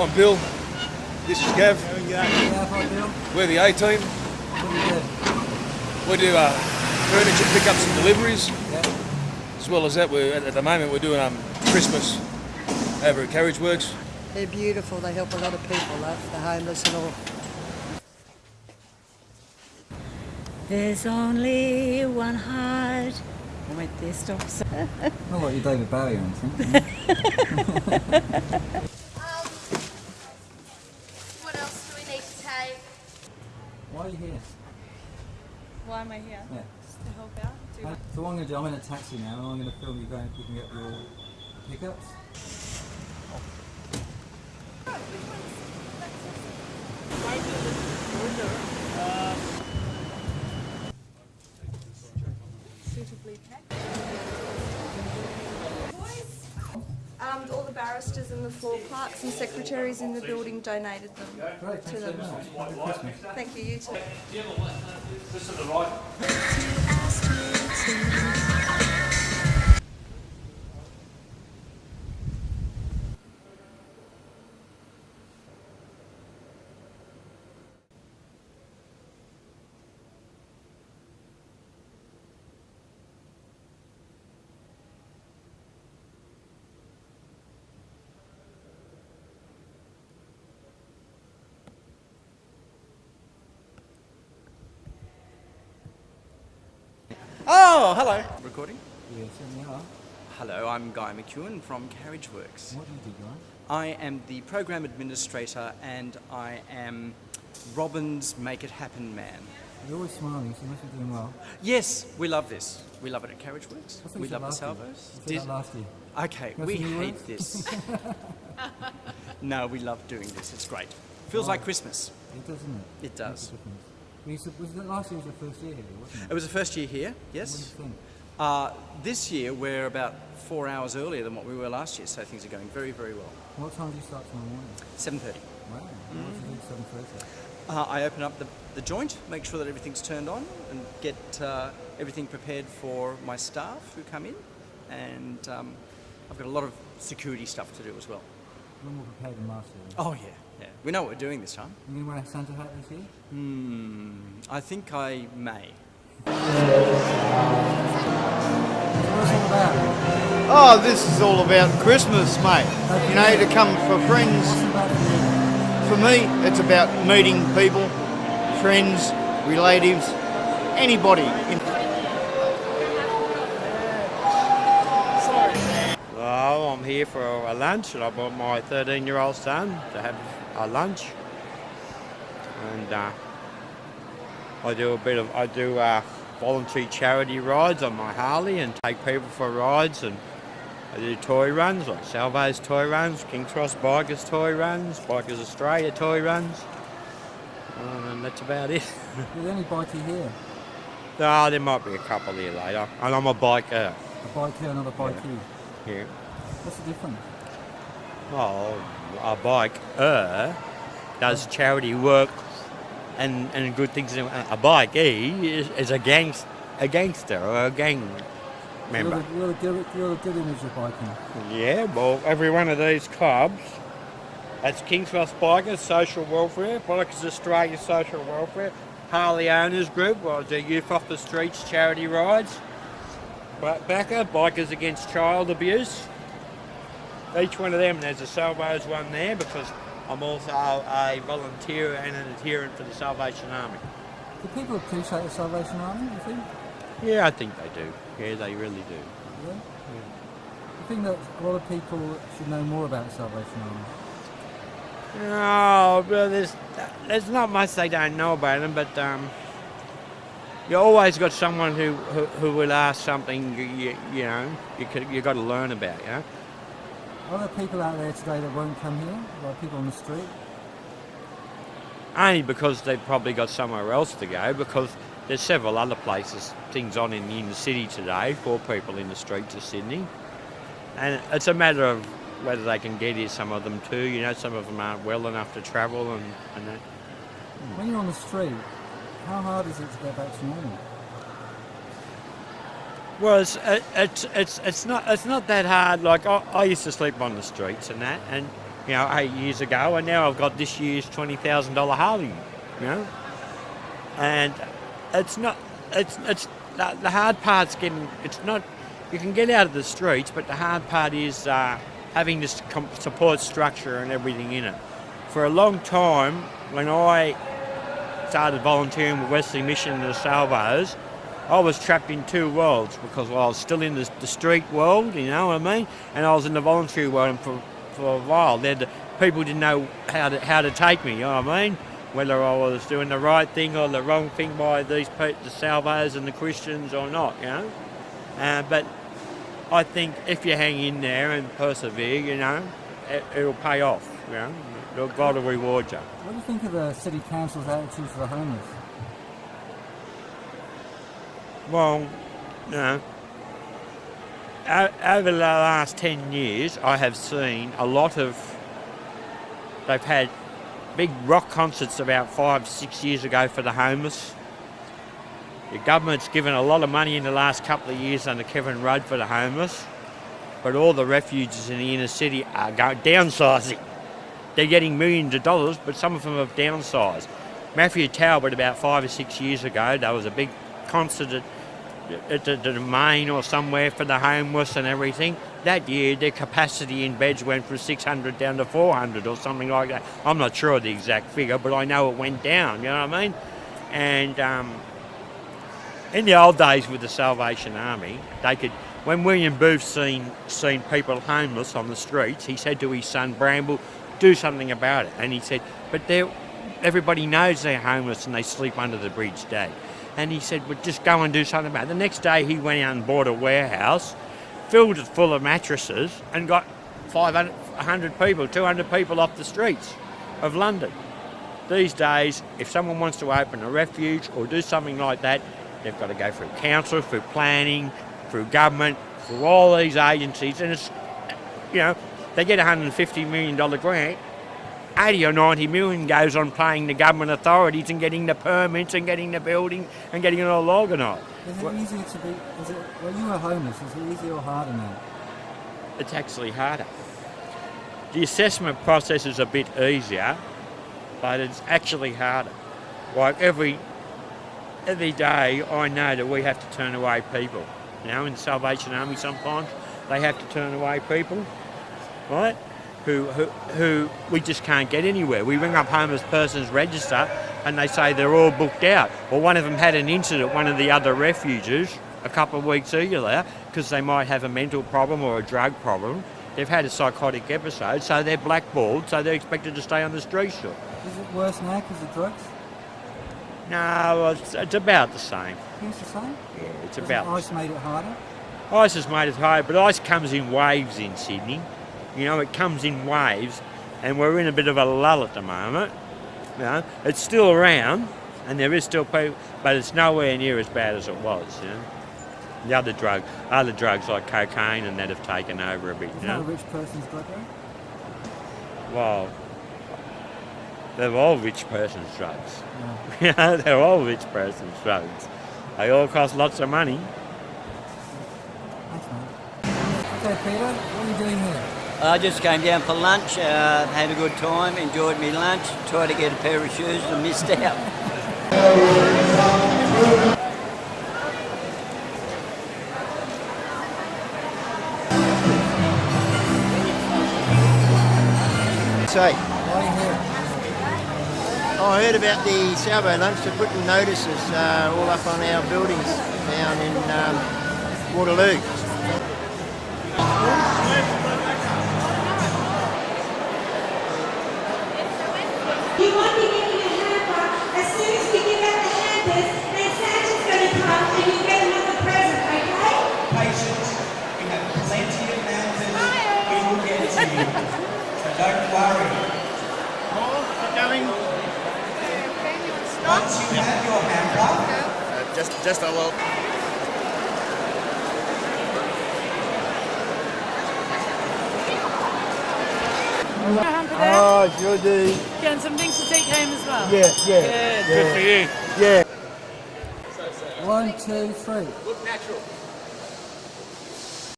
I'm Bill. This is Gav. We're the A-team. We do furniture pickups and deliveries. As well as that, at the moment we're doing Christmas over at Carriage Works. They're beautiful. They help a lot of people, the homeless and all. There's only one heart. Oh wait, there stops. Not like you're David Bowie or anything. What else do we need to take? Why are you here? Why am I here? Yeah. Just to help out. So what I'm going to do, I'm in a taxi now and I'm going to film you going picking up your pickups. Suitably packed. All the barristers and the floor clerks and secretaries in the building donated them to them. Thank you, you too. This to the right. Oh, hello. Recording? Yeah, certainly are. Hello, I'm Guy McEwen from Carriage Works. What do you do, Guy? I am the program administrator and I am Robin's Make It Happen man. You're always smiling, so you must be doing well. Yes, we love this. We love it at Carriage Works. I thought We you love the said salvos. last year. Okay, That's we the new hate word? this. No, we love doing this. It's great. Feels like Christmas. It does, doesn't it? It does. Last year was the first year here, wasn't it? It was the first year here, yes. What do you think? This year we're about 4 hours earlier than what we were last year, so things are going very, very well. What time do you start tomorrow morning? 7:30. Wow. What do you do at 7:30? I open up the joint, make sure that everything's turned on, and get everything prepared for my staff who come in. And I've got a lot of security stuff to do as well. You're more prepared than last year. Oh, yeah. We know what we're doing this time. Are you going to wear a Santa hat this year? I think I may. What's it all about? Oh, this is all about Christmas, mate. You know, to come for friends. What's it about for you? For me, it's about meeting people, friends, relatives, anybody. Well, I'm here for a lunch, and I brought my 13-year-old son to have a lunch. And I do voluntary charity rides on my Harley and take people for rides, and I do toy runs like Salvo's toy runs, King's Cross Bikers toy runs, Bikers Australia toy runs, and that's about it. You're the only bikie here. No, there might be a couple here later, and I'm a biker. A biker, not a bikie. Yeah. What's the difference? Well, a biker does charity work and good things. A bikie is a gangster or a gang member. You're the good image of biking. Yeah, well, every one of these clubs, that's King's Cross Bikers, Social Welfare, Bikers Australia Social Welfare, Harley Owners Group, well, the Youth Off the Streets charity rides, Backer, Bikers Against Child Abuse. Each one of them, there's a Salvos one there because I'm also a volunteer and an adherent for the Salvation Army. Do people appreciate the Salvation Army, you think? Yeah, I think they do. Yeah, they really do. Yeah? I think that a lot of people should know more about the Salvation Army. No, but there's not much they don't know about them, but you always got someone who will ask something you got to learn about, you know. Are there people out there today that won't come here? Like people on the street? Only because they've probably got somewhere else to go, because there's several other places, things on in the inner city today for people in the streets of Sydney. And it's a matter of whether they can get here, some of them too, you know, some of them aren't well enough to travel and that. When you're on the street, how hard is it to get back to normal? Well, it's not that hard. Like I used to sleep on the streets and that, and 8 years ago, and now I've got this year's $20,000 Harley, and it's not, it's the hard part's getting, it's not, you can get out of the streets, but the hard part is having this support structure and everything in it. For a long time, when I started volunteering with Wesley Mission and the Salvos, I was trapped in two worlds because I was still in the street world, you know what I mean, and I was in the voluntary world, and for a while people didn't know how to take me, you know what I mean, whether I was doing the right thing or the wrong thing by the Salvos and the Christians or not, but I think if you hang in there and persevere, it'll pay off, God will reward you. What do you think of the City Council's attitude for the homeless? Well, over the last 10 years, I have seen a lot of, they've had big rock concerts about 5-6 years ago for the homeless. The government's given a lot of money in the last couple of years under Kevin Rudd for the homeless, but all the refuges in the inner city are downsizing. They're getting millions of dollars, but some of them have downsized. Matthew Talbot, about 5 or 6 years ago, there was a big concert at the Domain or somewhere for the homeless and everything. That year, their capacity in beds went from 600 down to 400 or something like that. I'm not sure of the exact figure, but I know it went down, you know what I mean? And in the old days with the Salvation Army, they could, when William Booth seen people homeless on the streets, he said to his son Bramble, do something about it. And he said, but everybody knows they're homeless and they sleep under the bridge, Dad. And he said, well, just go and do something about it. The next day he went out and bought a warehouse, filled it full of mattresses and got 100 people, 200 people off the streets of London. These days, if someone wants to open a refuge or do something like that, they've got to go through council, through planning, through government, through all these agencies. And it's, they get a $150 million grant. 80 or 90 million goes on paying the government authorities and getting the permits and getting the building and getting it all organised. Is it easier to be, when you were homeless, is it easier or harder now? It's actually harder. The assessment process is a bit easier, but it's actually harder. Like every day I know that we have to turn away people. In the Salvation Army sometimes they have to turn away people, right? Who we just can't get anywhere. We ring up homeless persons register and they say they're all booked out. Well, one of them had an incident at one of the other refuges a couple of weeks earlier because they might have a mental problem or a drug problem. They've had a psychotic episode, so they're blackballed, so they're expected to stay on the street still. Is it worse now because of drugs? No, it's about the same. It's the same? Yeah, it's about the Ice same. made it harder? Ice has made it harder, but ice comes in waves in Sydney. It comes in waves, and we're in a bit of a lull at the moment. It's still around, and there is still people, but it's nowhere near as bad as it was. The other drugs like cocaine and that have taken over a bit. Is that a rich person's drug, though? Well, they're all rich person's drugs. Yeah. They're all rich person's drugs. They all cost lots of money. Thanks, mate. Okay, Peter, what are you doing here? I just came down for lunch, had a good time, enjoyed my lunch, tried to get a pair of shoes and missed out. Say, Why are you here? I heard about the Salvo lunch. They're putting notices all up on our buildings down in Waterloo. You won't be getting a hamper. As soon as we give out the hampers, then Santa's going to come and you get another present, okay? Patience, we have plenty of hampers. It will get to you. So don't worry. Once you have your hamper, Just a little. Oh, sure do. Getting some things to take home as well? Yeah. Good for you. Yeah. 1, 2, 3. Look natural.